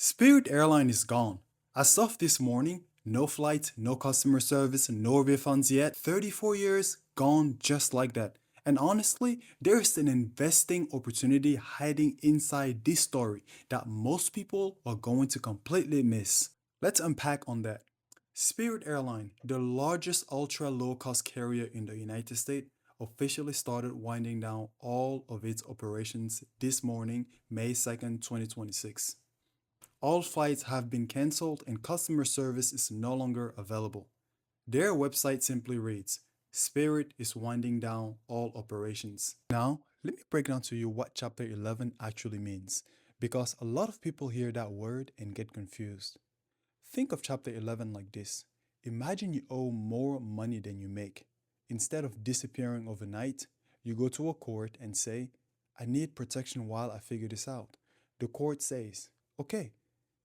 Spirit Airline is gone. As of this morning, no flight, no customer service, no refunds yet. 34 years gone just like that. And honestly, there's an investing opportunity hiding inside this story that most people are going to completely miss. Let's unpack on that. Spirit Airline, the largest ultra low cost carrier in the United States, officially started winding down all of its operations this morning, May 2nd, 2026. All flights have been cancelled and customer service is no longer available. Their website simply reads, Spirit is winding down all operations. Now, let me break down to you what Chapter 11 actually means, because a lot of people hear that word and get confused. Think of Chapter 11 like this. Imagine you owe more money than you make. Instead of disappearing overnight, you go to a court and say, I need protection while I figure this out. The court says, okay,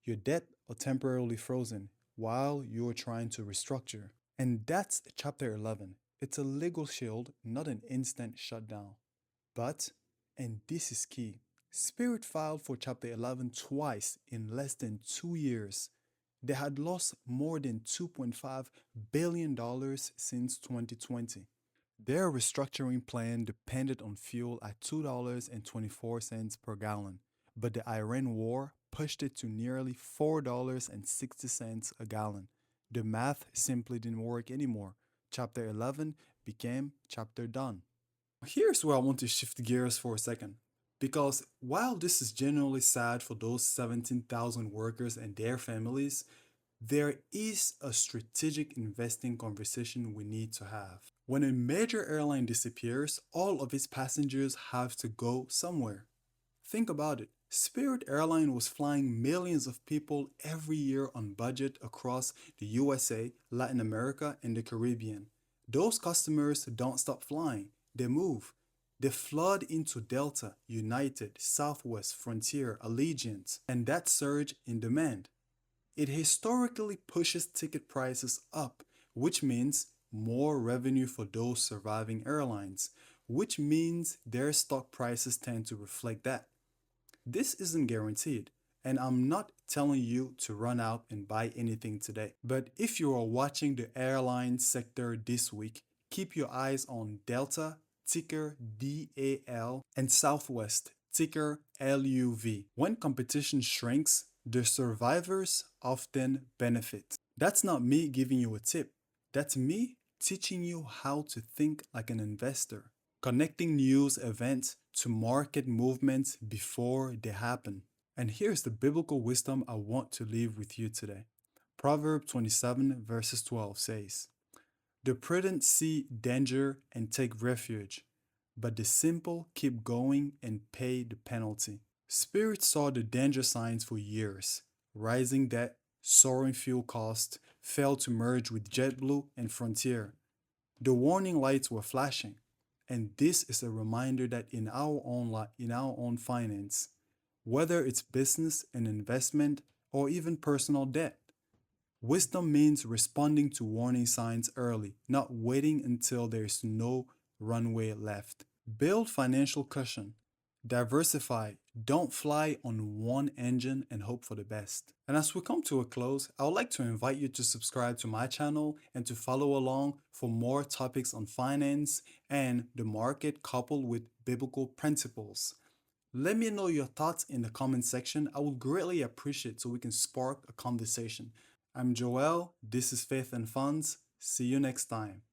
your debt are temporarily frozen while you're trying to restructure. And that's Chapter 11. It's a legal shield, not an instant shutdown. But, and this is key, Spirit filed for Chapter 11 twice in less than 2 years. They had lost more than $2.5 billion since 2020. Their restructuring plan depended on fuel at $2.24 per gallon, but the Iran war pushed it to nearly $4.60 a gallon. The math simply didn't work anymore. Chapter 11 became Chapter Done. Here's where I want to shift gears for a second. Because while this is genuinely sad for those 17,000 workers and their families, there is a strategic investing conversation we need to have. When a major airline disappears, all of its passengers have to go somewhere. Think about it. Spirit Airline was flying millions of people every year on budget across the USA, Latin America, and the Caribbean. Those customers don't stop flying, they move. They flood into Delta, United, Southwest, Frontier, Allegiant, and that surge in demand. It historically pushes ticket prices up, which means more revenue for those surviving airlines, which means their stock prices tend to reflect that. This isn't guaranteed, and I'm not telling you to run out and buy anything today. But if you are watching the airline sector this week, keep your eyes on Delta, ticker DAL, and Southwest, ticker LUV. When competition shrinks, the survivors often benefit. That's not me giving you a tip. That's me teaching you how to think like an investor, connecting news events to market movements before they happen. And here's the biblical wisdom I want to leave with you today. Proverbs 27 verses 12 says, The prudent see danger and take refuge, but the simple keep going and pay the penalty. Spirit saw the danger signs for years. Rising debt, soaring fuel costs, failed to merge with JetBlue and Frontier. The warning lights were flashing. And this is a reminder that in our own finance, whether it's business and investment or even personal debt, wisdom means responding to warning signs early, not waiting until there's no runway left. Build financial cushion. Diversify. Don't fly on one engine and hope for the best. And as we come to a close, I would like to invite you to subscribe to my channel and to follow along for more topics on finance and the market coupled with biblical principles. Let me know your thoughts in the comment section. I would greatly appreciate so we can spark a conversation. I'm Joel. This is Faith and Funds. See you next time.